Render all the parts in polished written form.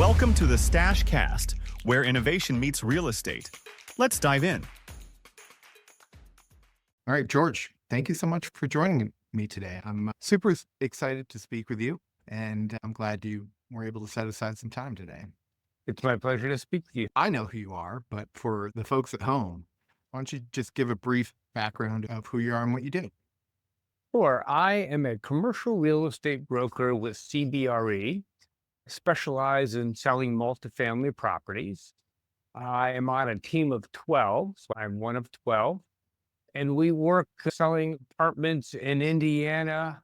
Welcome to the Stash Cast, where innovation meets real estate. Let's dive in. All right, George, thank you so much for joining me today. I'm super excited to speak with you, and I'm glad you were able to set aside some time today. It's my pleasure to speak with you. I know who you are, but for the folks at home, why don't you just give a brief background of who you are and what you do? Sure. I am a commercial real estate broker with CBRE, specialize in selling multifamily properties. I am on a team of 12, so I'm one of 12. And we work selling apartments in Indiana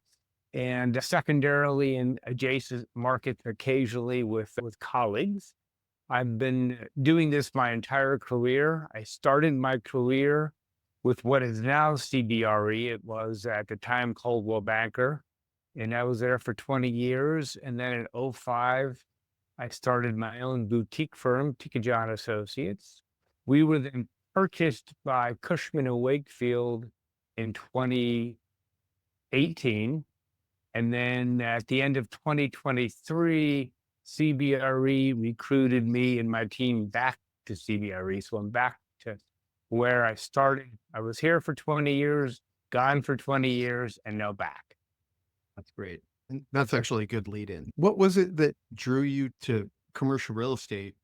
and secondarily in adjacent markets occasionally with colleagues. I've been doing this my entire career. I started my career with what is now CBRE. It was at the time Coldwell Banker, and I was there for 20 years. And then in '05, I started my own boutique firm, Tikijian Associates. We were then purchased by Cushman & Wakefield in 2018. And then at the end of 2023, CBRE recruited me and my team back to CBRE. So I'm back to where I started. I was here for 20 years, gone for 20 years, and now back. That's great. And that's actually a good lead in. What was it that drew you to commercial real estate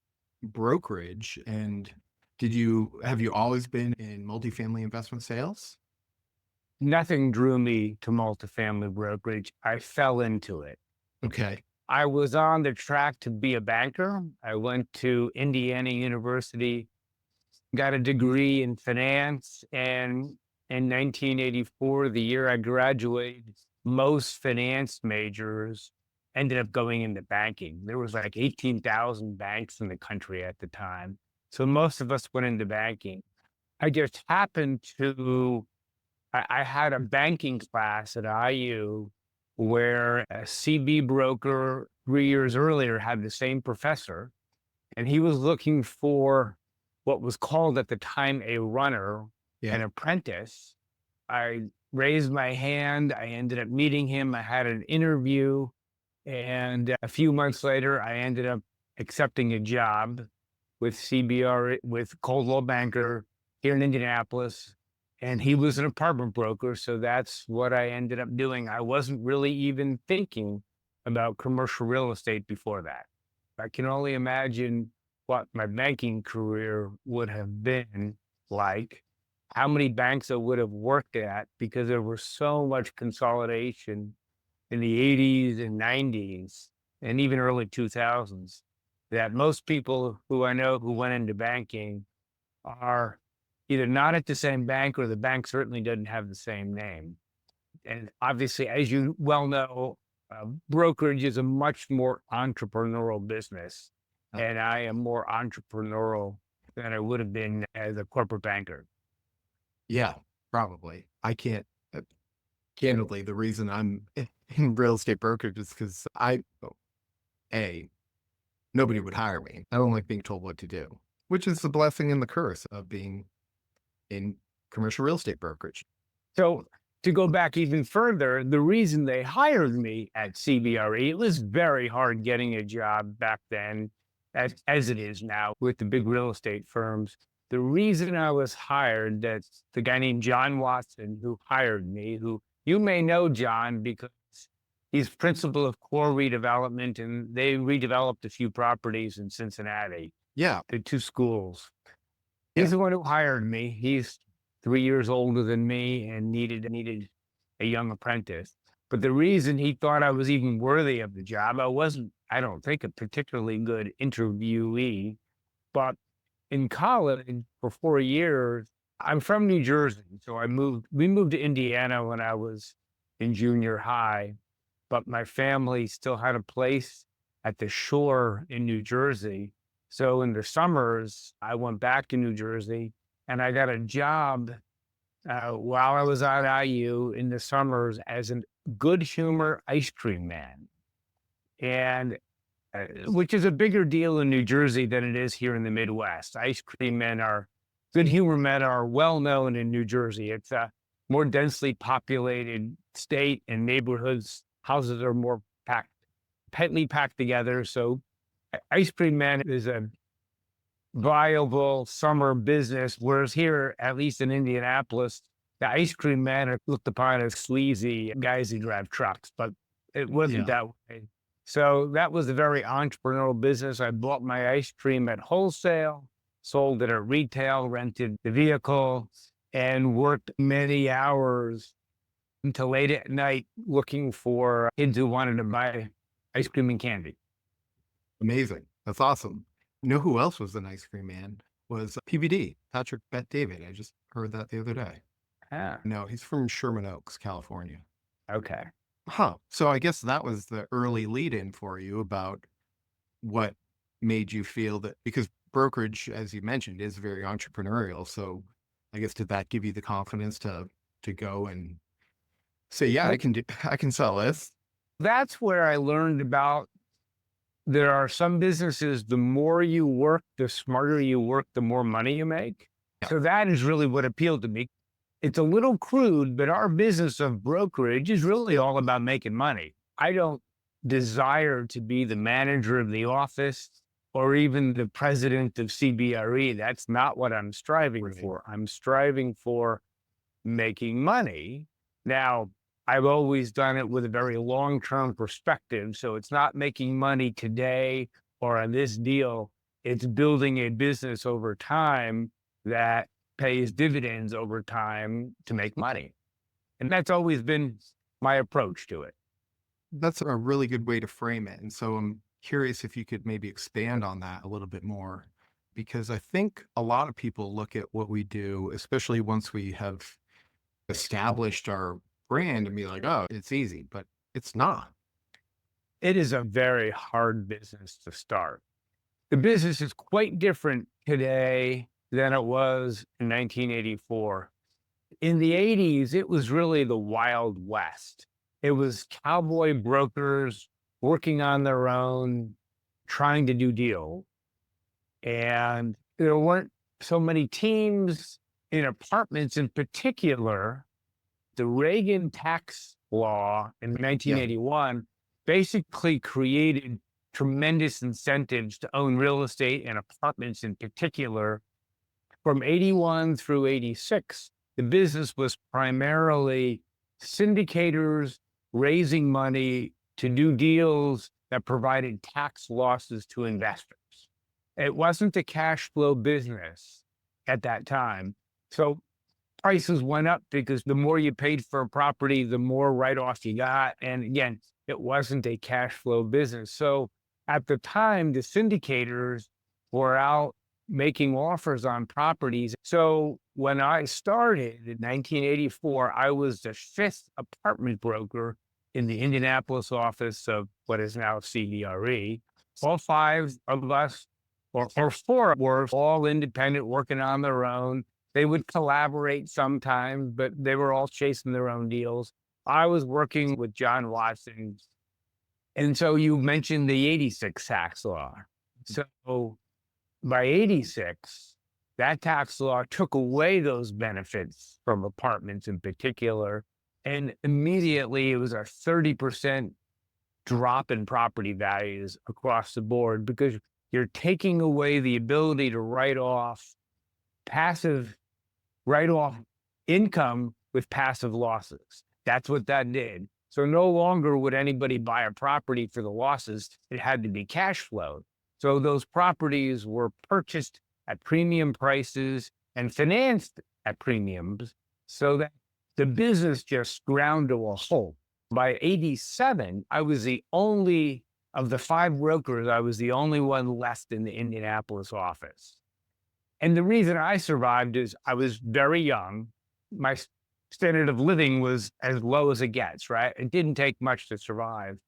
brokerage? And have you always been in multifamily investment sales? Nothing drew me to multifamily brokerage. I fell into it. Okay. I was on the track to be a banker. I went to Indiana University, got a degree in finance, and in 1984, the year I graduated, most finance majors ended up going into banking. There was like 18,000 banks in the country at the time. So most of us went into banking. I just happened to, I had a banking class at IU where a CB broker 3 years earlier had the same professor, and he was looking for what was called at the time a runner, an apprentice. I raised my hand. I ended up meeting him. I had an interview, and a few months later, I ended up accepting a job with CBRE, with Coldwell Banker here in Indianapolis. And he was an apartment broker, so that's what I ended up doing. I wasn't really even thinking about commercial real estate before that. I can only imagine what my banking career would have been like, how many banks I would have worked at, because there was so much consolidation in the 80s and 90s and even early 2000s that most people who I know who went into banking are either not at the same bank or the bank certainly doesn't have the same name. And obviously, as you well know, brokerage is a much more entrepreneurial business. And I am more entrepreneurial than I would have been as a corporate banker. Yeah, probably. I can't, candidly, the reason I'm in real estate brokerage is because nobody would hire me. I don't like being told what to do, which is the blessing and the curse of being in commercial real estate brokerage. So to go back even further, the reason they hired me at CBRE, it was very hard getting a job back then, as it is now with the big real estate firms. The reason I was hired, that's the guy named John Watson who hired me, who you may know John because he's principal of Core Redevelopment, and they redeveloped a few properties in Cincinnati. Yeah. The two schools. He's the one who hired me. He's 3 years older than me and needed a young apprentice. But the reason he thought I was even worthy of the job, I wasn't, I don't think, a particularly good interviewee. But in college for 4 years, I'm from New Jersey. So we moved to Indiana when I was in junior high, but my family still had a place at the shore in New Jersey. So in the summers, I went back to New Jersey and I got a job while I was at IU in the summers as a good humor ice cream man. And which is a bigger deal in New Jersey than it is here in the Midwest. Good humor men are well known in New Jersey. It's a more densely populated state, and neighborhoods, houses are more tightly packed together. So Ice cream man is a viable summer business, whereas here, at least in Indianapolis, the ice cream men are looked upon as sleazy guys who drive trucks, but it wasn't Yeah. that way. So that was a very entrepreneurial business. I bought my ice cream at wholesale, sold it at retail, rented the vehicle, and worked many hours until late at night looking for kids who wanted to buy ice cream and candy. Amazing. That's awesome. You know who else was an ice cream man? Was PBD, Patrick Bet David. I just heard that the other day. Ah, No, he's from Sherman Oaks, California. okay. Huh. So I guess that was the early lead in for you about what made you feel that, because brokerage, as you mentioned, is very entrepreneurial. So I guess did that give you the confidence to go and say, yeah, I can sell this. That's where I learned about there are some businesses, the more you work, the smarter you work, the more money you make. Yeah. So that is really what appealed to me. It's a little crude, but our business of brokerage is really all about making money. I don't desire to be the manager of the office or even the president of CBRE. That's not what I'm striving Right. for. I'm striving for making money. Now, I've always done it with a very long-term perspective. So it's not making money today or on this deal. It's building a business over time that pays dividends over time to make money. And that's always been my approach to it. That's a really good way to frame it. And so I'm curious if you could maybe expand on that a little bit more, because I think a lot of people look at what we do, especially once we have established our brand, and be like, oh, it's easy, but it's not. It is a very hard business to start. The business is quite different today than it was in 1984. In the 80s, it was really the Wild West. It was cowboy brokers working on their own, trying to do deals. And there weren't so many teams in apartments in particular. The Reagan tax law in Yeah. 1981 basically created tremendous incentives to own real estate and apartments in particular. From 81 through 86, the business was primarily syndicators raising money to do deals that provided tax losses to investors. It wasn't a cash flow business at that time. So prices went up because the more you paid for a property, the more write-offs you got. And again, it wasn't a cash flow business. So at the time, the syndicators were out making offers on properties. So when I started in 1984, I was the fifth apartment broker in the Indianapolis office of what is now CBRE. All five of us, or four, were all independent, working on their own. They would collaborate sometimes, but they were all chasing their own deals. I was working with John Watson. And so you mentioned the 86 tax law. So by 86, that tax law took away those benefits from apartments in particular. And immediately it was a 30% drop in property values across the board because you're taking away the ability to write off income with passive losses. That's what that did. So no longer would anybody buy a property for the losses. It had to be cash flowed. So those properties were purchased at premium prices and financed at premiums so that the business just ground to a halt. By 87, I was the only of the five brokers, I was the only one left in the Indianapolis office. And the reason I survived is I was very young. My standard of living was as low as it gets, right? It didn't take much to survive.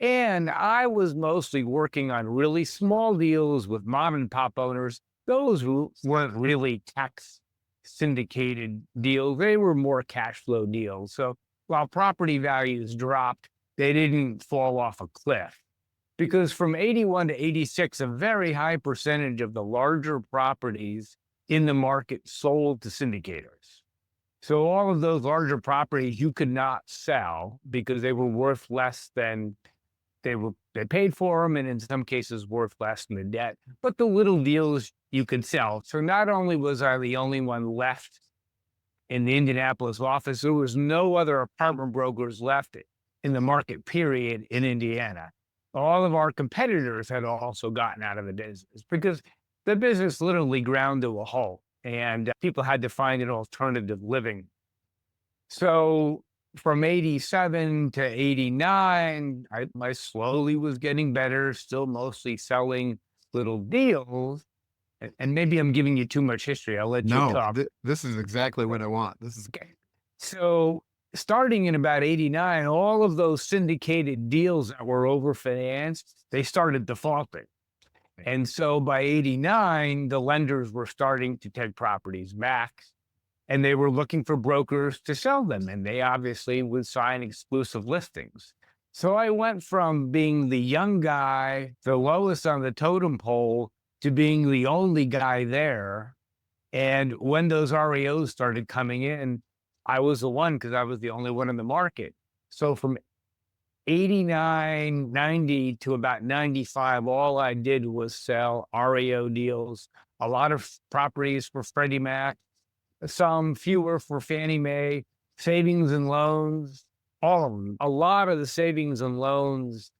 And I was mostly working on really small deals with mom and pop owners. Those weren't really tax syndicated deals. They were more cash flow deals. So while property values dropped, they didn't fall off a cliff. Because from 81 to 86, a very high percentage of the larger properties in the market sold to syndicators. So all of those larger properties you could not sell because they were worth less than they paid for them, and in some cases worth less than the debt. But the little deals you could sell. So not only was I the only one left in the Indianapolis office, there was no other apartment brokers left in the market period in Indiana. All of our competitors had also gotten out of the business because the business literally ground to a halt, and people had to find an alternative living. So from 87 to 89, I slowly was getting better, still mostly selling little deals. And maybe I'm giving you too much history. I'll let you No, talk. this is exactly what I want. This is Okay. So starting in about 89, all of those syndicated deals that were overfinanced, they started defaulting. And so by 89, the lenders were starting to take properties back, and they were looking for brokers to sell them. And they obviously would sign exclusive listings. So I went from being the young guy, the lowest on the totem pole, to being the only guy there. And when those REOs started coming in, I was the one because I was the only one in the market. So from 89, 90 to about 95, all I did was sell REO deals, a lot of properties for Freddie Mac, some fewer for Fannie Mae, savings and loans, all of them. A lot of the savings and loans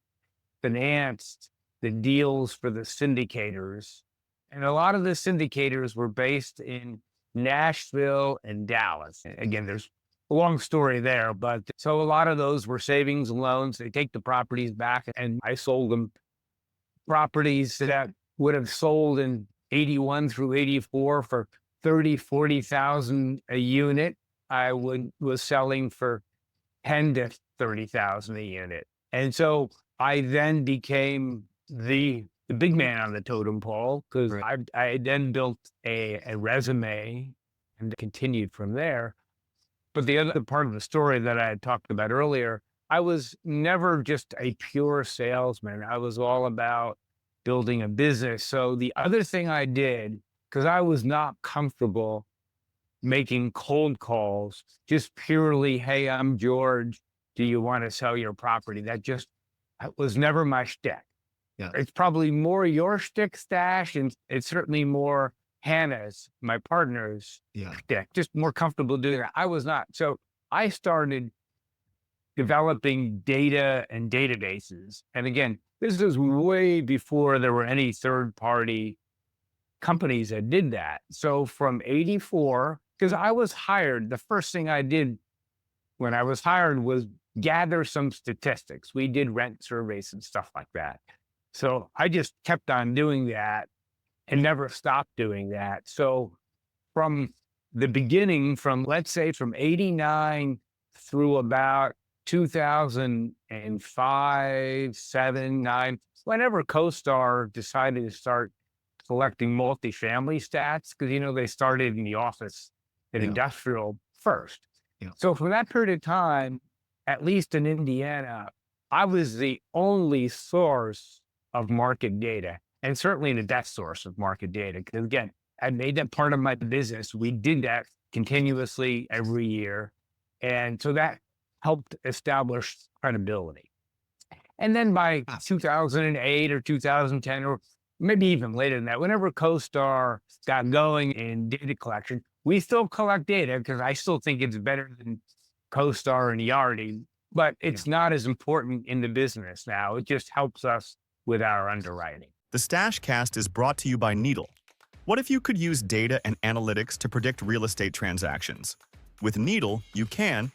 financed the deals for the syndicators. And a lot of the syndicators were based in Nashville and Dallas. Again, there's a long story there, but so a lot of those were savings and loans. They take the properties back, and I sold them properties that would have sold in 81 through 84 for 30, 40,000 a unit. Was selling for 10 to 30,000 a unit. And so I then became the big man on the totem pole because Right. I then built a resume and continued from there. But the other part of the story that I had talked about earlier, I was never just a pure salesman. I was all about building a business. So the other thing I did, because I was not comfortable making cold calls, just purely, hey, I'm George. Do you want to sell your property? That was never my shtick. Yeah. It's probably more your shtick, Stash, and it's certainly more Hannah's, my partner's shtick. Just more comfortable doing that. I was not. So I started developing data and databases. And again, this is way before there were any third-party companies that did that. So from 84, because I was hired, the first thing I did when I was hired was gather some statistics. We did rent surveys and stuff like that. So I just kept on doing that and never stopped doing that. So from the beginning, let's say from 89 through about 2005, 7, 9, whenever CoStar decided to start collecting multifamily stats, because, they started in the office and industrial first. Yeah. So for that period of time, at least in Indiana, I was the only source of market data, and certainly the best source of market data. Because again, I made that part of my business. We did that continuously every year. And so that helped establish credibility. And then by 2008 or 2010, or maybe even later than that, whenever CoStar got going in data collection, we still collect data because I still think it's better than CoStar and Yardi, but it's not as important in the business now. It just helps us with our underwriting. The Stash Cast is brought to you by Needle. What if you could use data and analytics to predict real estate transactions? With Needle, you can.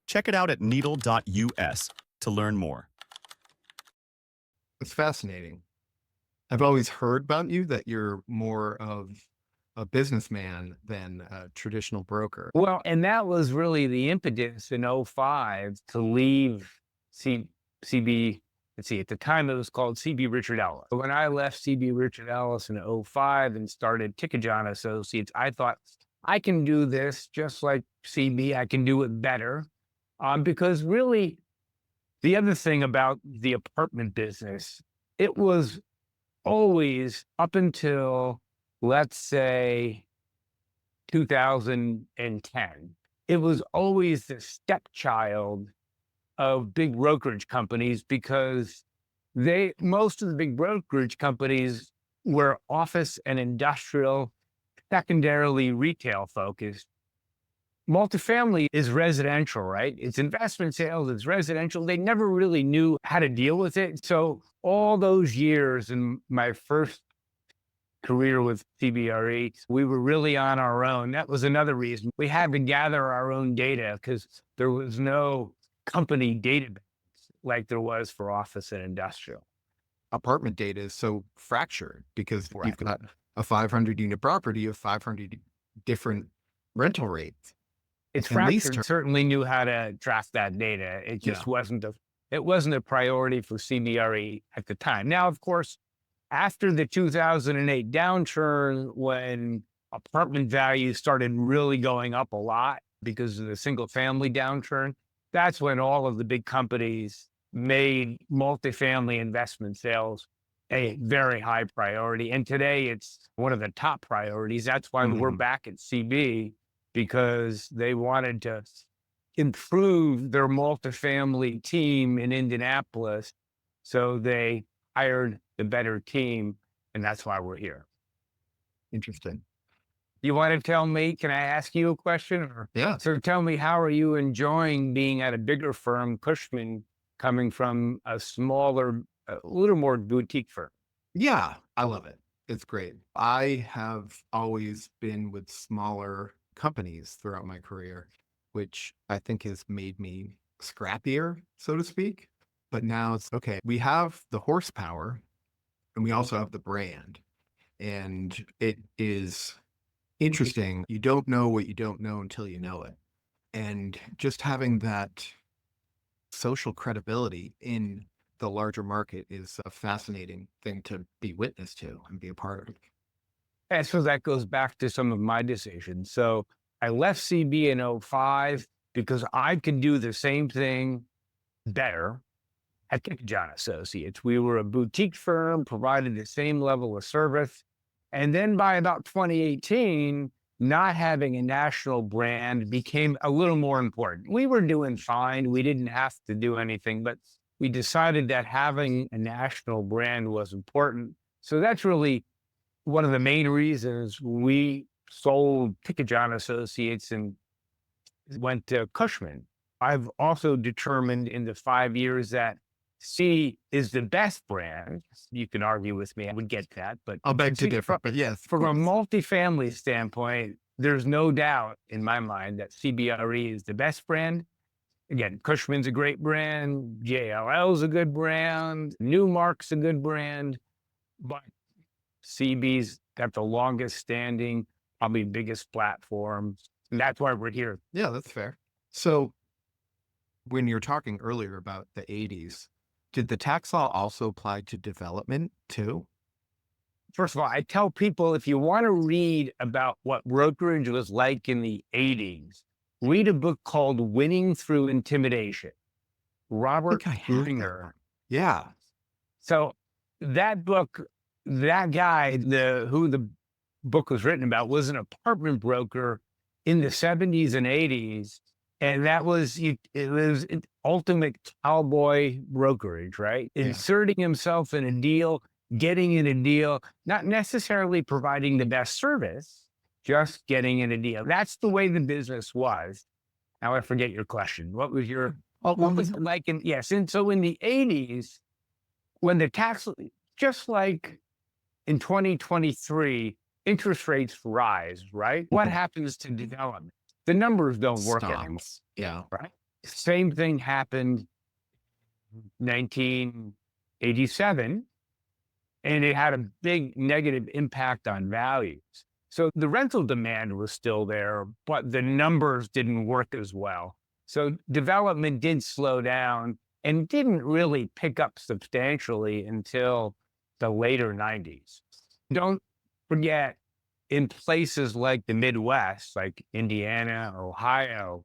Check it out at needle.us to learn more. It's fascinating. I've always heard about you that you're more of a businessman than a traditional broker. Well, and that was really the impetus in 05 to leave CB. Let's see, at the time it was called CB Richard Ellis. When I left CB Richard Ellis in 05 and started Tikijian Associates, I thought I can do this just like CB. I can do it better. Because really, the other thing about the apartment business, it was always up until, let's say, 2010, it was always the stepchild of big brokerage companies because Most of the big brokerage companies were office and industrial, secondarily retail focused. Multifamily is residential, right? It's investment sales, it's residential. They never really knew how to deal with it. So all those years in my first career with CBRE, we were really on our own. That was another reason we had to gather our own data because there was no company database like there was for office and industrial. Apartment data is so fractured because Right. you've got a 500 unit property of 500 different rental rates. It's And lease fractured. term. Certainly knew how to track that data. It just wasn't a priority for CBRE at the time. Now, of course, after the 2008 downturn, when apartment values started really going up a lot because of the single family downturn, that's when all of the big companies made multifamily investment sales a very high priority. And today it's one of the top priorities. That's why we're back at CB, because they wanted to improve their multifamily team in Indianapolis. So they hired the better team, and that's why we're here. Interesting. You want to tell me, can I ask you a question? Yeah. So tell me, how are you enjoying being at a bigger firm, Cushman, coming from a smaller, a little more boutique firm? Yeah, I love it. It's great. I have always been with smaller companies throughout my career, which I think has made me scrappier, so to speak. But now it's okay. We have the horsepower and we also have the brand. And it is interesting. You don't know what you don't know until you know it. And just having that social credibility in the larger market is a fascinating thing to be witness to and be a part of. And so that goes back to some of my decisions. So I left CB in 2005 because I could do the same thing better at Tikijian Associates. We were a boutique firm, provided the same level of service. And then by about 2018, not having a national brand became a little more important. We were doing fine. We didn't have to do anything, but we decided that having a national brand was important. So that's really one of the main reasons we sold Tikijian Associates and went to Cushman. I've also determined in the 5 years that C is the best brand. You can argue with me, I would get that, but I'll beg to differ, but yes. from a multifamily standpoint, there's no doubt in my mind that CBRE is the best brand. Again, Cushman's a great brand, JLL's a good brand, Newmark's a good brand, but CB's got the longest standing, probably biggest platform. And that's why we're here. Yeah, that's fair. So when you're talking earlier about the 80s, did the tax law also apply to development too? First of all, I tell people, if you want to read about what brokerage was like in the 80s, read a book called Winning Through Intimidation. Robert I have that Ringer. one. Yeah. So that book, that guy, who the book was written about, was an apartment broker in the 70s and 80s. And that was, it was an ultimate cowboy brokerage, right? Yeah. Inserting himself in a deal, getting in a deal, not necessarily providing the best service, just getting in a deal. That's the way the business was. Now I forget your question. What was your, what was it like in, yes. And so in the 80s, when the tax, just like in 2023, interest rates rise, right? What happens to development? The numbers don't work anymore. Yeah. Right. Same thing happened 1987, and it had a big negative impact on values. So the rental demand was still there, but the numbers didn't work as well. So development did slow down and didn't really pick up substantially until the later 90s. Don't forget, in places like the Midwest, like Indiana, Ohio,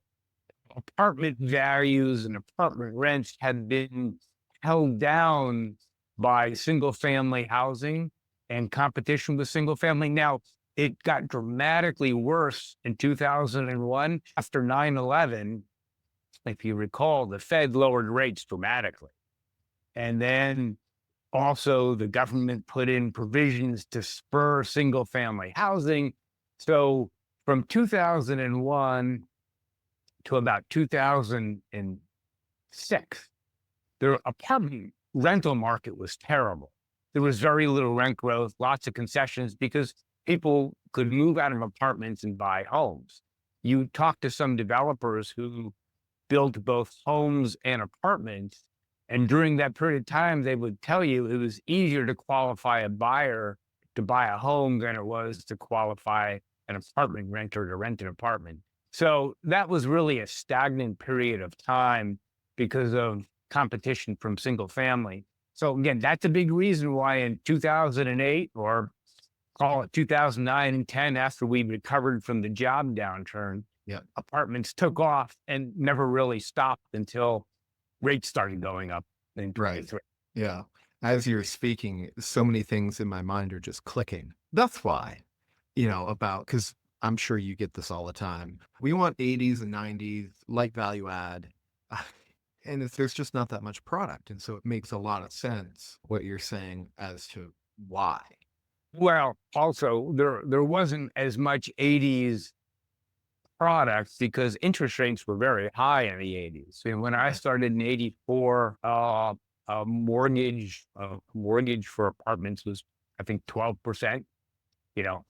apartment values and apartment rents had been held down by single family housing and competition with single family. Now, it got dramatically worse in 2001 after 9/11. If you recall, the Fed lowered rates dramatically. And then Also, the government put in provisions to spur single family housing. So from 2001 to about 2006, the apartment rental market was terrible. There was very little rent growth, lots of concessions because people could move out of apartments and buy homes. You talk to some developers who built both homes and apartments, and during that period of time, they would tell you it was easier to qualify a buyer to buy a home than it was to qualify an apartment renter to rent an apartment. So that was really a stagnant period of time because of competition from single family. So again, that's a big reason why in 2008, or call it 2009 and 10, after we recovered from the job downturn, Yeah. apartments took off and never really stopped until rates started going up in Right. 23. Yeah. As you're speaking, so many things in my mind are just clicking. That's why, because I'm sure you get this all the time. We want 80s and 90s, like value add. And there's just not that much product. And so it makes a lot of sense what you're saying as to why. Well, also there wasn't as much 80s products because interest rates were very high in the 80s. And when I started in 84, a mortgage for apartments was, I think, 12%.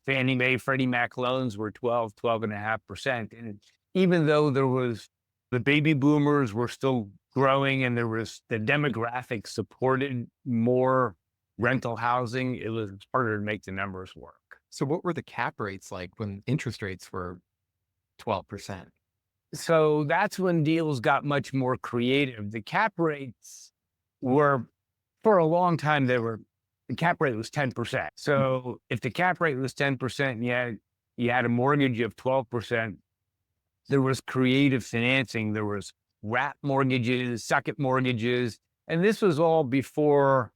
Fannie Mae, Freddie Mac loans were 12.5%. And even though the baby boomers were still growing and the demographics supported more rental housing, it was harder to make the numbers work. So what were the cap rates like when interest rates were 12%? So that's when deals got much more creative. The cap rates were, for a long time, the cap rate was 10%. So if the cap rate was 10% and you had a mortgage of 12%, there was creative financing. There was wrap mortgages, second mortgages, and this was all before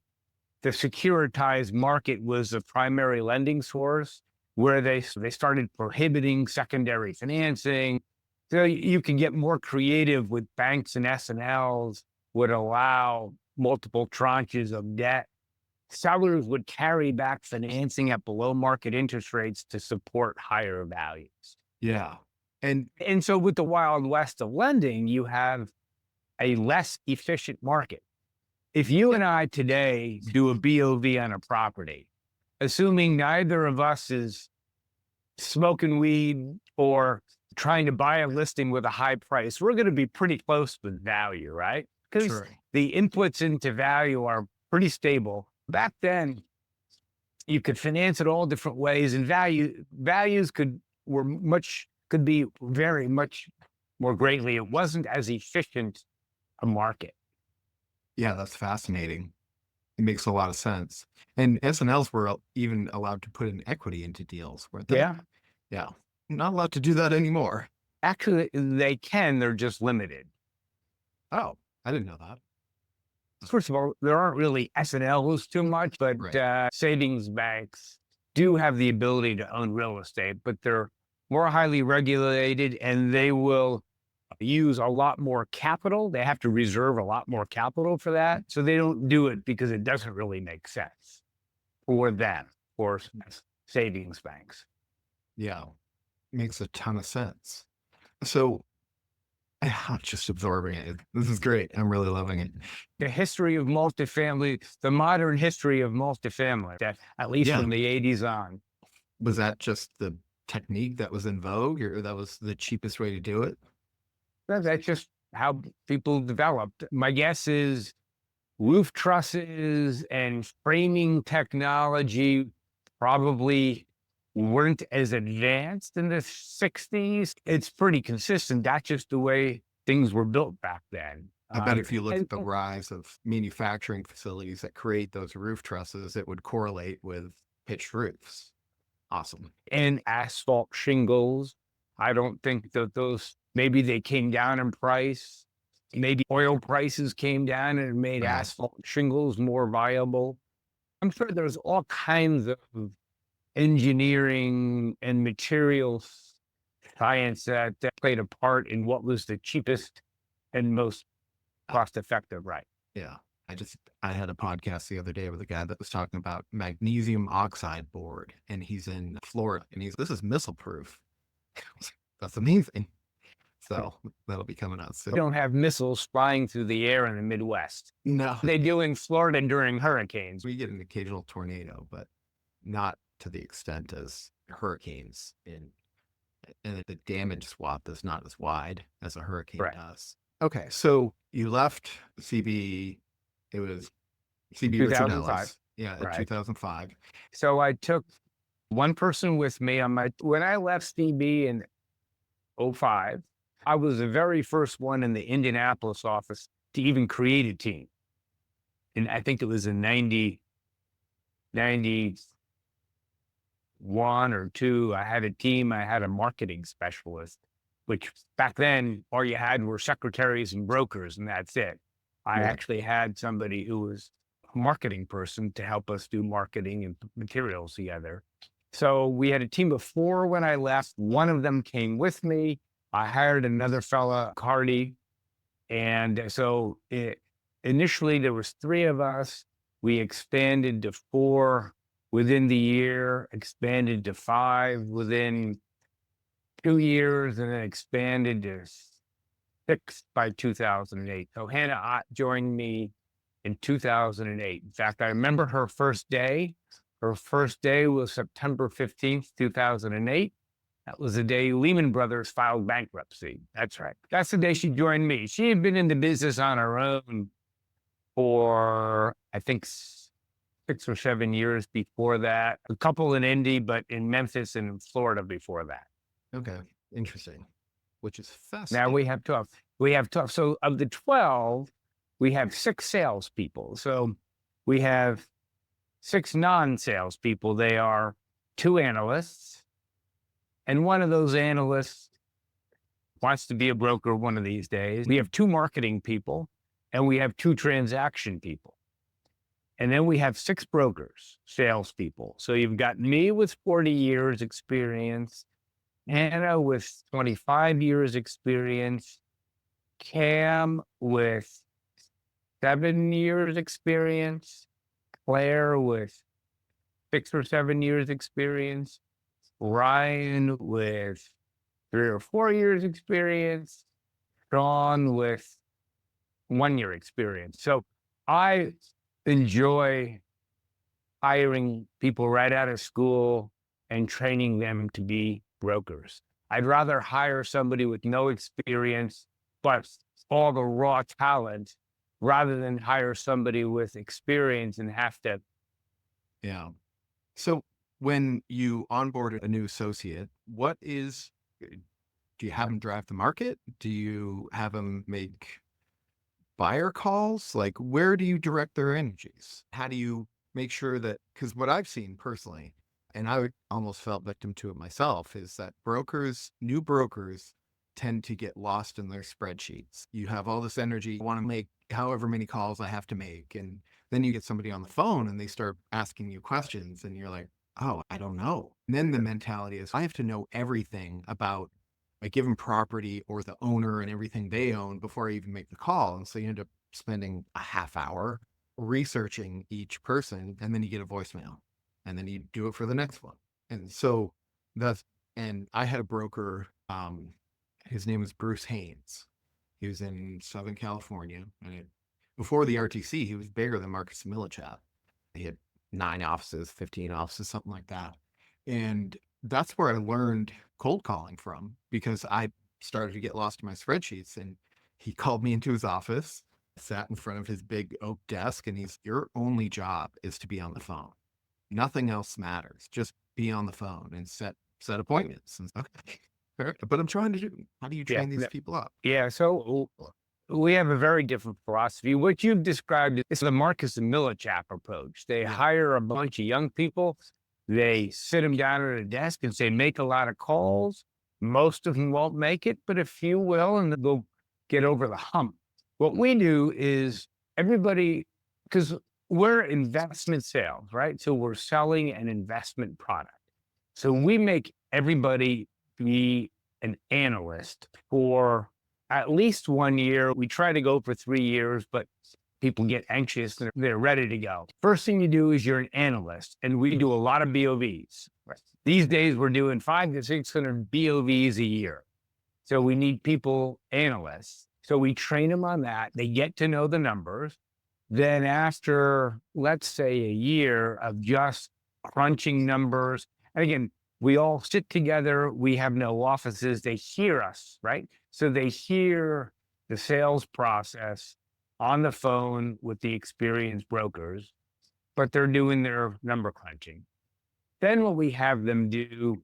the securitized market was a primary lending source, where they started prohibiting secondary financing. So you can get more creative with banks, and S&Ls would allow multiple tranches of debt. Sellers would carry back financing at below market interest rates to support higher values. Yeah. And And so with the Wild West of lending, you have a less efficient market. If you and I today do a BOV on a property, assuming neither of us is smoking weed or trying to buy a listing with a high price, we're going to be pretty close with value, right? Because Sure. the inputs into value are pretty stable. Back then, you could finance it all different ways, and values could be very much more greatly. It wasn't as efficient a market. Yeah, that's fascinating. It makes a lot of sense. And S&Ls were even allowed to put in equity into deals, weren't they? Yeah. Yeah. Not allowed to do that anymore. Actually, they can, they're just limited. Oh, I didn't know that. First of all, there aren't really S&Ls too much, but Right. savings banks do have the ability to own real estate, but they're more highly regulated and they will use a lot more capital. They have to reserve a lot more capital for that. So they don't do it because it doesn't really make sense for them, for savings banks. Yeah. Makes a ton of sense. So I'm just absorbing it. This is great. I'm really loving it. The history of multifamily, the modern history of multifamily, that at least Yeah. from the 80s on. Was that just the technique that was in vogue, or that was the cheapest way to do it? That's just how people developed. My guess is roof trusses and framing technology probably weren't as advanced in the 60s. It's pretty consistent. That's just the way things were built back then. I bet if you look at the rise of manufacturing facilities that create those roof trusses, it would correlate with pitched roofs. Awesome. And asphalt shingles, I don't think that maybe they came down in price. Maybe oil prices came down and it made Right. asphalt shingles more viable. I'm sure there's all kinds of engineering and materials science that played a part in what was the cheapest and most cost effective, right? Yeah. I had a podcast the other day with a guy that was talking about magnesium oxide board, and he's in Florida, and this is missile proof. That's amazing. So that'll be coming out soon. We don't have missiles flying through the air in the Midwest. No, They do in Florida during hurricanes. we get an occasional tornado, but not to the extent as hurricanes and the damage swath is not as wide as a hurricane Right. does. Okay, so you left CBE. It was CBE 2005. Yeah, in Right. 2005. So I took one person with me when I left CB in 05, I was the very first one in the Indianapolis office to even create a team. And I think it was in 91 or 2. I had a team, I had a marketing specialist, which back then all you had were secretaries and brokers, and that's it. I Yeah. actually had somebody who was a marketing person to help us do marketing and materials together. So we had a team of 4 when I left. One of them came with me. I hired another fella, Cardi. And so initially there was 3 of us. We expanded to 4 within the year, expanded to 5 within 2 years, and then expanded to 6 by 2008. So Hannah joined me in 2008. In fact, I remember her first day. Her first day was September 15th, 2008. That was the day Lehman Brothers filed bankruptcy. That's right. That's the day she joined me. She had been in the business on her own for, I think, 6 or 7 years before that. A couple in Indy, but in Memphis and in Florida before that. Okay, interesting. Which is Now fascinating. we have 12. We have 12. So of the 12, we have 6 salespeople. So we have 6 non-salespeople. They are 2 analysts, and one of those analysts wants to be a broker one of these days. We have 2 marketing people, and we have 2 transaction people. And then we have 6 brokers, salespeople. So you've got me with 40 years experience, Anna with 25 years experience, Cam with 7 years experience, Claire with 6 or 7 years experience, Ryan with 3 or 4 years experience, Sean with 1 year experience. So I enjoy hiring people right out of school and training them to be brokers. I'd rather hire somebody with no experience, but all the raw talent, rather than hire somebody with experience and have to. Yeah. So when you onboard a new associate, do you have them drive the market? Do you have them make buyer calls? Like, where do you direct their energies? How do you make sure that, because what I've seen personally, and I almost felt victim to it myself, is that new brokers tend to get lost in their spreadsheets. You have all this energy, you want to make however many calls I have to make. And then you get somebody on the phone and they start asking you questions and you're like, oh, I don't know. And then the mentality is I have to know everything about a given property or the owner and everything they own before I even make the call. And so you end up spending a half hour researching each person, and then you get a voicemail, and then you do it for the next one. And so and I had a broker, his name was Bruce Haynes. He was in Southern California, and before the RTC, he was bigger than Marcus Millichap. He had 9 offices, 15 offices, something like that. And that's where I learned cold calling from, because I started to get lost in my spreadsheets. And he called me into his office, sat in front of his big oak desk, and your only job is to be on the phone. Nothing else matters. Just be on the phone and set appointments. And okay, but I'm trying to how do you train these people up? Yeah. So we have a very different philosophy. What you've described is the Marcus and Millichap approach. They hire a bunch of young people. They sit them down at a desk and say, make a lot of calls. Most of them won't make it, but a few will, and they'll get over the hump. What we do is because we're investment sales, right? So we're selling an investment product. So we make everybody be an analyst for at least 1 year. We try to go for 3 years, but people get anxious and they're ready to go. First thing you do is you're an analyst, and we do a lot of BOVs. Right. These days we're doing 500 to 600 BOVs a year. So we need people, analysts. So we train them on that. They get to know the numbers. Then after, let's say, a year of just crunching numbers, and again, we all sit together. We have no offices. They hear us, right? So they hear the sales process on the phone with the experienced brokers, but they're doing their number crunching. Then what we have them do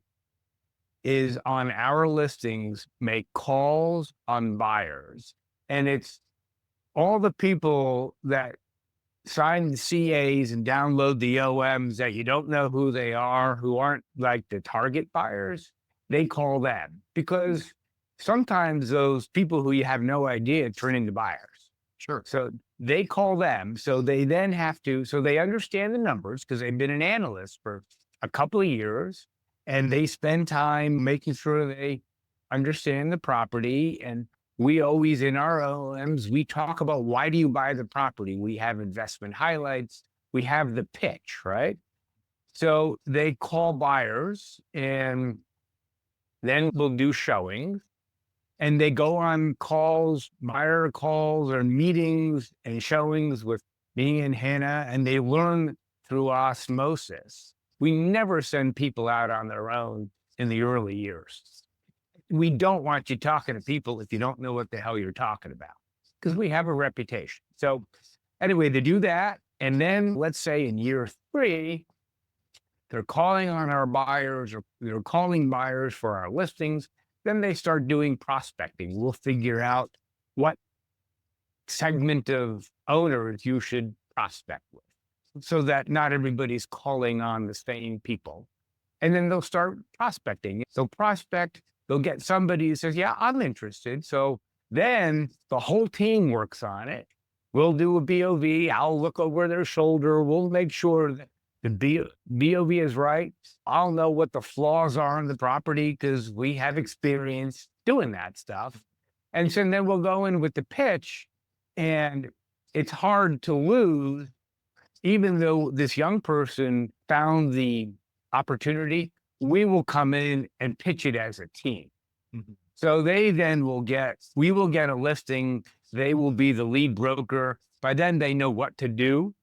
is on our listings, make calls on buyers. And it's all the people that sign the CAs and download the OMs that you don't know who they are, who aren't like the target buyers. They call them because sometimes those people who you have no idea turn into buyers. Sure. So they call them. So they then have to, so they understand the numbers because they've been an analyst for a couple of years, and they spend time making sure they understand the property. And we always, in our OMs, we talk about why do you buy the property? We have investment highlights. We have the pitch, right? So they call buyers, and then we'll do showings. And they go on calls, buyer calls or meetings and showings with me and Hannah, and they learn through osmosis. We never send people out on their own in the early years. We don't want you talking to people if you don't know what the hell you're talking about, because we have a reputation. So anyway, they do that. And then let's say in year 3, they're calling on our buyers, or they're calling buyers for our listings. Then they start doing prospecting. We'll figure out what segment of owners you should prospect with, so that not everybody's calling on the same people. And then they'll start prospecting. They'll prospect, they'll get somebody who says, yeah, I'm interested. So then the whole team works on it. We'll do a BOV. I'll look over their shoulder. We'll make sure that the BOV is right. I'll know what the flaws are in the property because we have experience doing that stuff. And so then we'll go in with the pitch, and it's hard to lose, even though this young person found the opportunity. We will come in and pitch it as a team. Mm-hmm. So they then we will get a listing. They will be the lead broker. By then they know what to do.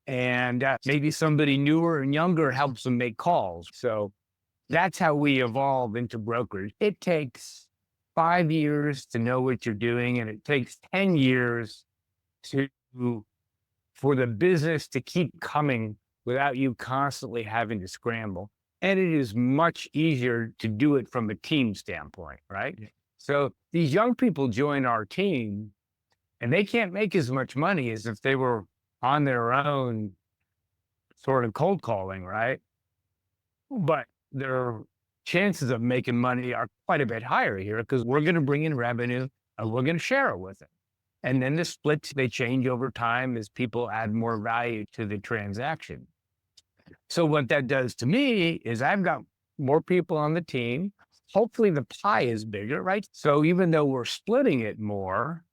And maybe somebody newer and younger helps them make calls. So that's how we evolve into brokerage. It takes 5 years to know what you're doing, and it takes 10 years for the business to keep coming without you constantly having to scramble. And it is much easier to do it from a team standpoint, right? Yeah. So these young people join our team, and they can't make as much money as if they were on their own sort of cold calling, right? But their chances of making money are quite a bit higher here because we're going to bring in revenue and we're going to share it with them. And then the splits, they change over time as people add more value to the transaction. So what that does to me is I've got more people on the team. Hopefully the pie is bigger, right? So even though we're splitting it more,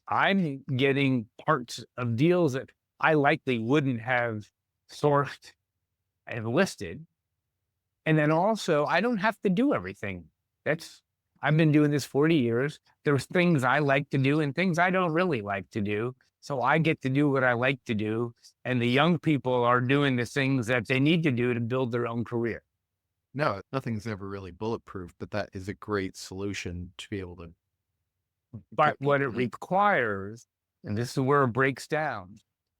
I'm getting parts of deals that I likely wouldn't have sourced and listed. And then also, I don't have to do everything. I've been doing this 40 years. There's things I like to do and things I don't really like to do. So I get to do what I like to do. And the young people are doing the things that they need to do to build their own career. No, nothing's ever really bulletproof, but that is a great solution to be able to. But what it requires, and this is where it breaks down,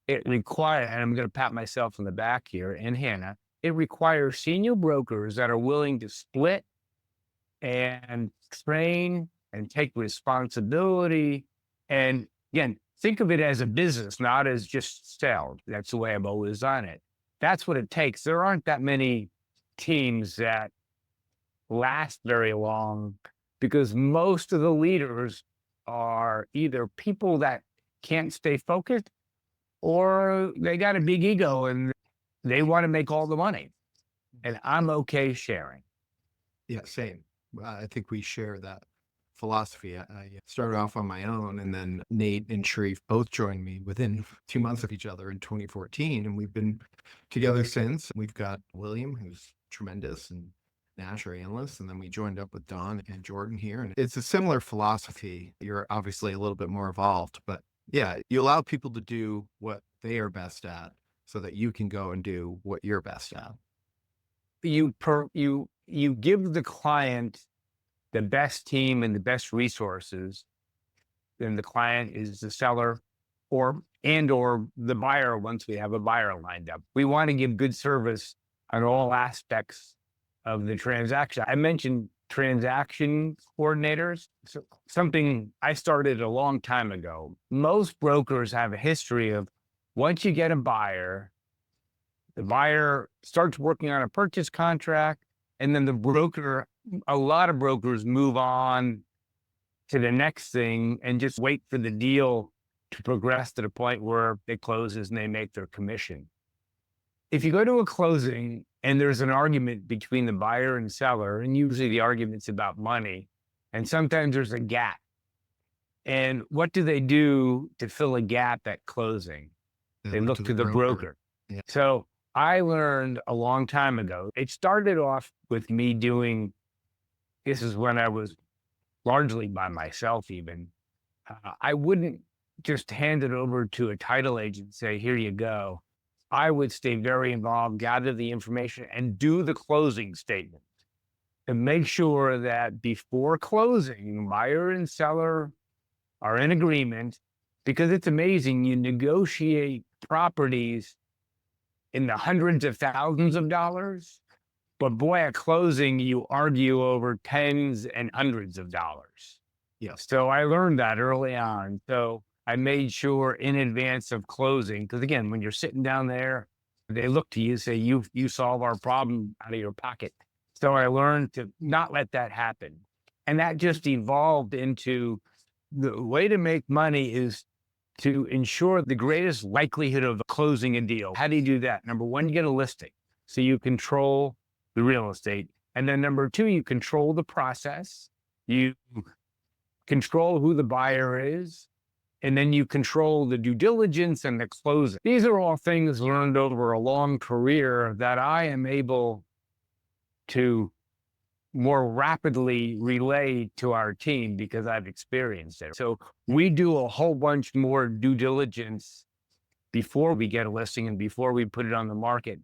and I'm going to pat myself on the back here, and Hannah, it requires senior brokers that are willing to split and train and take responsibility. And again, think of it as a business, not as just sales. That's the way I've always done it. That's what it takes. There aren't that many teams that last very long because most of the leaders are either people that can't stay focused or they got a big ego and they want to make all the money. And I'm okay sharing. Yeah, same. I think we share that philosophy. I started off on my own, and then Nate and Sharif both joined me within 2 months of each other in 2014. And we've been together since. We've got William, who's tremendous, and Nash, our analyst. And then we joined up with Don and Jordan here. And it's a similar philosophy. You're obviously a little bit more evolved, but yeah, you allow people to do what they are best at so that you can go and do what you're best at. You give the client the best team and the best resources, then the client is the seller or the buyer once we have a buyer lined up. We want to give good service on all aspects of the transaction. I mentioned transaction coordinators, so something I started a long time ago. Most brokers have a history of once you get a buyer, the buyer starts working on a purchase contract, and then a lot of brokers move on to the next thing and just wait for the deal to progress to the point where it closes and they make their commission. If you go to a closing and there's an argument between the buyer and seller, and usually the argument's about money, and sometimes there's a gap. And what do they do to fill a gap at closing? They look to the broker. Yeah. So I learned a long time ago, it started off with me doing, this is when I was largely by myself even. I wouldn't just hand it over to a title agent and say, here you go. I would stay very involved, gather the information, and do the closing statement and make sure that before closing, buyer and seller are in agreement, because it's amazing. You negotiate properties in the hundreds of thousands of dollars, but boy, at closing, you argue over tens and hundreds of dollars. Yes. So I learned that early on. So I made sure in advance of closing, because again, when you're sitting down there, they look to you, say, you solve our problem out of your pocket. So I learned to not let that happen. And that just evolved into the way to make money is to ensure the greatest likelihood of closing a deal. How do you do that? Number one, you get a listing. So you control the real estate. And then number two, you control the process. You control who the buyer is. And then you control the due diligence and the closing. These are all things learned over a long career that I am able to more rapidly relay to our team because I've experienced it. So we do a whole bunch more due diligence before we get a listing and before we put it on the market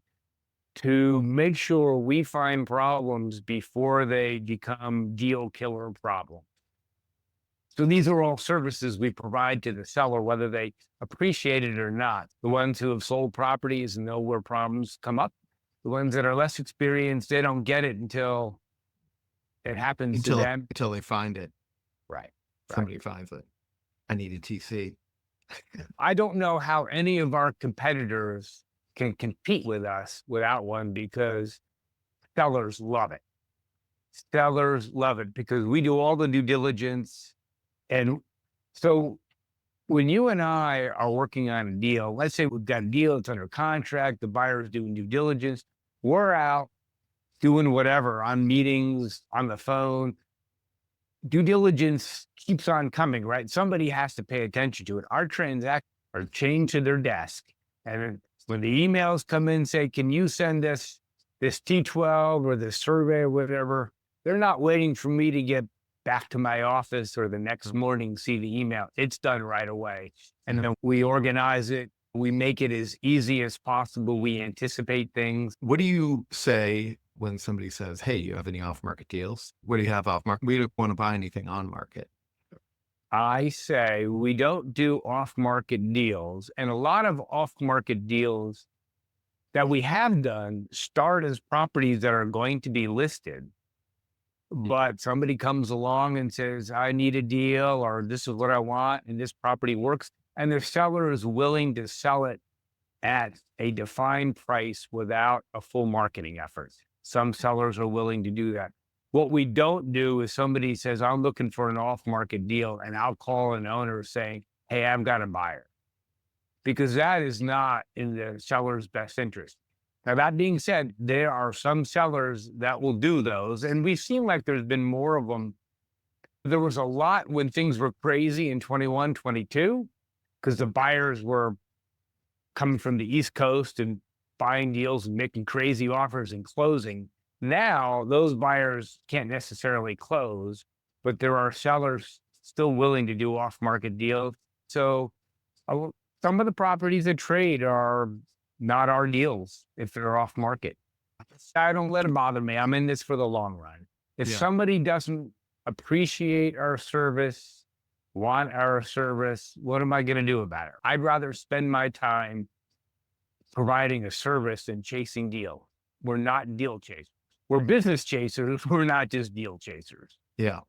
to make sure we find problems before they become deal killer problems. So these are all services we provide to the seller, whether they appreciate it or not. The ones who have sold properties and know where problems come up. The ones that are less experienced, they don't get it until it happens to them. Until they find it. Right. Somebody finds it. I need a TC. I don't know how any of our competitors can compete with us without one, because sellers love it. Sellers love it because we do all the due diligence. And so when you and I are working on a deal, let's say we've got a deal, it's under contract, the buyer's doing due diligence, we're out doing whatever on meetings, on the phone. Due diligence keeps on coming, right? Somebody has to pay attention to it. Our transactions are chained to their desk. And when the emails come in, say, can you send us this T12 or this survey or whatever, they're not waiting for me to get back to my office or the next morning, see the email. It's done right away. And then we organize it. We make it as easy as possible. We anticipate things. What do you say when somebody says, hey, you have any off-market deals? What do you have off-market? We don't want to buy anything on market. I say we don't do off-market deals. And a lot of off-market deals that we have done start as properties that are going to be listed. But somebody comes along and says, I need a deal, or this is what I want, and this property works. And the seller is willing to sell it at a defined price without a full marketing effort. Some sellers are willing to do that. What we don't do is somebody says, I'm looking for an off-market deal, and I'll call an owner saying, hey, I've got a buyer. Because that is not in the seller's best interest. Now, that being said, there are some sellers that will do those, and we've seen like there's been more of them There was a lot when things were crazy in 21, 22, because the buyers were coming from the East Coast and buying deals and making crazy offers and closing. Now, those buyers can't necessarily close, but there are sellers still willing to do off-market deals. So some of the properties that trade are not our deals if they're off-market. I don't let it bother me. I'm in this for the long run. If Yeah. somebody doesn't appreciate our service, want our service, what am I going to do about it? I'd rather spend my time providing a service than chasing deal. We're not deal chasers. We're business chasers. We're not just deal chasers. Yeah.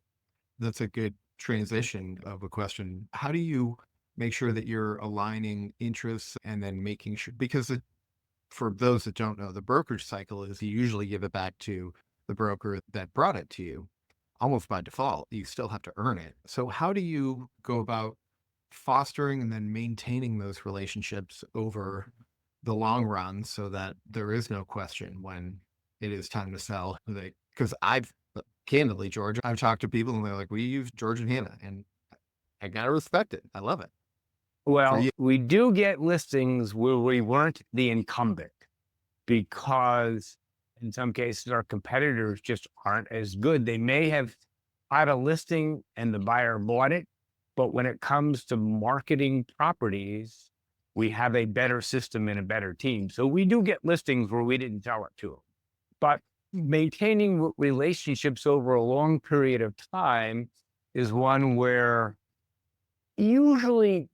That's a good transition of a question. How do you make sure that you're aligning interests and then making sure, because for those that don't know, the brokerage cycle is you usually give it back to the broker that brought it to you almost by default. You still have to earn it. So how do you go about fostering and then maintaining those relationships over the long run so that there is no question when it is time to sell? Because candidly, George, I've talked to people and they're like, we use George and Hannah, and I gotta respect it. I love it. Well, you. we do get listings where we weren't the incumbent because in some cases our competitors just aren't as good. They may have had a listing and the buyer bought it, but when it comes to marketing properties, we have a better system and a better team. So we do get listings where we didn't sell it to them. But maintaining relationships over a long period of time is one where usually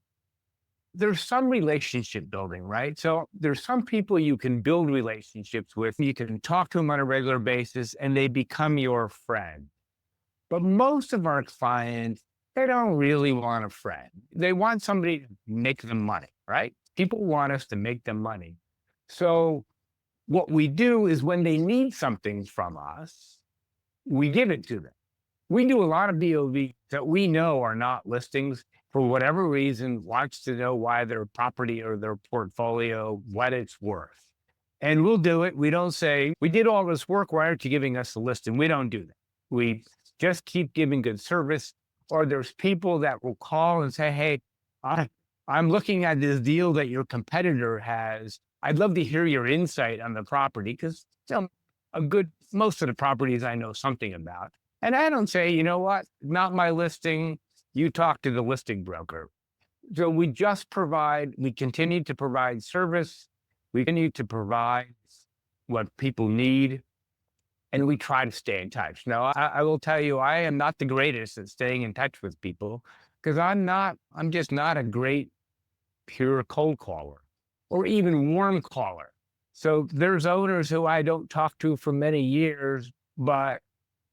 there's some relationship building, right? So there's some people you can build relationships with. You can talk to them on a regular basis and they become your friend. But most of our clients, they don't really want a friend. They want somebody to make them money, right? People want us to make them money. So what we do is when they need something from us, we give it to them. We do a lot of BOV that we know are not listings for whatever reason, wants to know why their property or their portfolio, what it's worth. And we'll do it. We don't say, we did all this work, why aren't you giving us a listing? We don't do that. We just keep giving good service. Or there's people that will call and say, hey, I'm looking at this deal that your competitor has. I'd love to hear your insight on the property because most of the properties I know something about. And I don't say, you know what, not my listing. You talk to the listing broker. So we continue to provide service. We continue to provide what people need. And we try to stay in touch. Now, I will tell you, I am not the greatest at staying in touch with people because I'm just not a great pure cold caller or even warm caller. So there's owners who I don't talk to for many years, but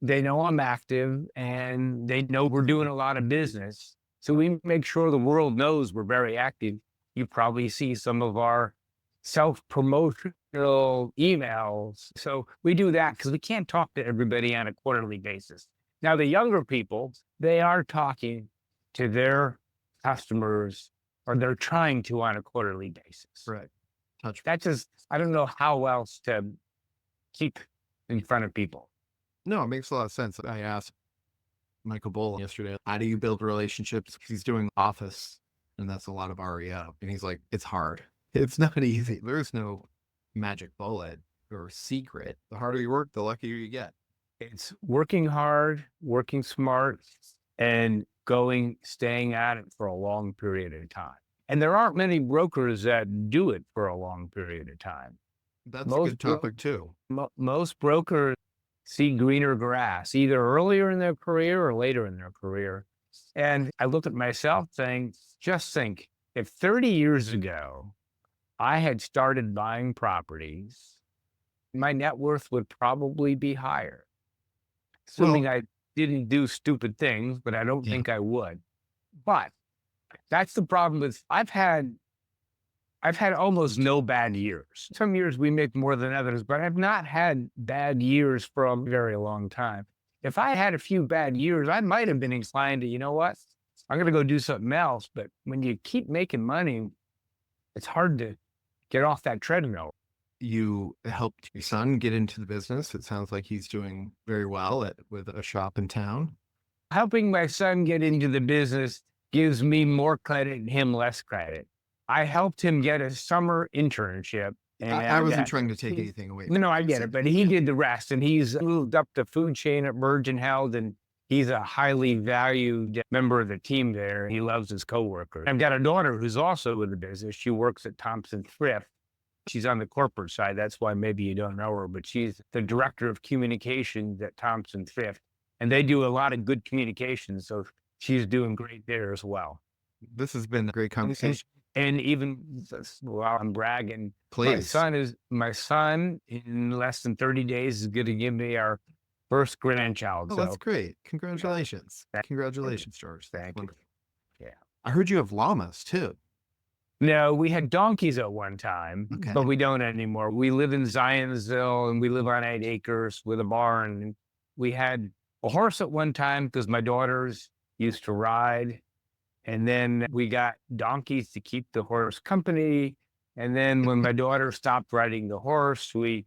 they know I'm active and they know we're doing a lot of business. So we make sure the world knows we're very active. You probably see some of our self-promotional emails. So we do that because we can't talk to everybody on a quarterly basis. Now, the younger people, they are talking to their customers or they're trying to on a quarterly basis. Right. That's just, I don't know how else to keep in front of people. No, it makes a lot of sense. I asked Michael Bull yesterday, how do you build relationships? He's doing office and that's a lot of REO. And he's like, it's hard. It's not easy. There's no magic bullet or secret. The harder you work, the luckier you get. It's working hard, working smart, and staying at it for a long period of time. And there aren't many brokers that do it for a long period of time. That's a good topic too. Most brokers see greener grass, either earlier in their career or later in their career. And I look at myself saying, just think, if 30 years ago, I had started buying properties, my net worth would probably be higher. Assuming I didn't do stupid things, but I don't think I would. But that's the problem with, I've had almost no bad years. Some years we make more than others, but I've not had bad years for a very long time. If I had a few bad years, I might have been inclined to, you know what, I'm going to go do something else. But when you keep making money, it's hard to get off that treadmill. You helped your son get into the business. It sounds like he's doing very well with a shop in town. Helping my son get into the business gives me more credit and him less credit. I helped him get a summer internship. I wasn't trying to take anything away. No, I get it, but he did the rest, and he's moved up the food chain at Virgin Health, and he's a highly valued member of the team there. He loves his coworkers. I've got a daughter who's also in the business. She works at Thompson Thrift. She's on the corporate side. That's why maybe you don't know her, but she's the director of communications at Thompson Thrift, and they do a lot of good communications. So she's doing great there as well. This has been a great conversation. And even while I'm bragging, Please. my son in less than 30 days is going to give me our first grandchild. Oh, So that's great. Congratulations. Congratulations, George. That's Thank you. wonderful. Yeah. I heard you have llamas too. No, we had donkeys at one time, Okay. but we don't anymore. We live in Zionsville and we live on 8 acres with a barn. And we had a horse at one time because my daughters used to ride. And then we got donkeys to keep the horse company. And then when my daughter stopped riding the horse, we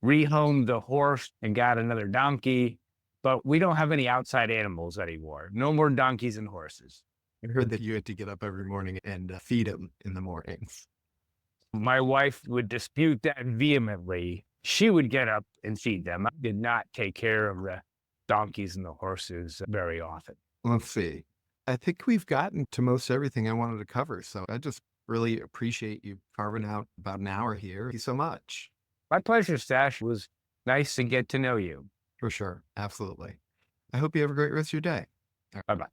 rehomed the horse and got another donkey. But we don't have any outside animals anymore. No more donkeys and horses. I heard that you had to get up every morning and feed them in the mornings. My wife would dispute that vehemently. She would get up and feed them. I did not take care of the donkeys and the horses very often. Let's see. I think we've gotten to most everything I wanted to cover. So I just really appreciate you carving out about an hour here. Thank you so much. My pleasure, Stash. It was nice to get to know you. For sure. Absolutely. I hope you have a great rest of your day. Bye-bye.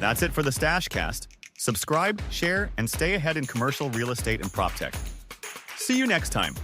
That's it for the Stashcast. Subscribe, share, and stay ahead in commercial real estate and prop tech. See you next time.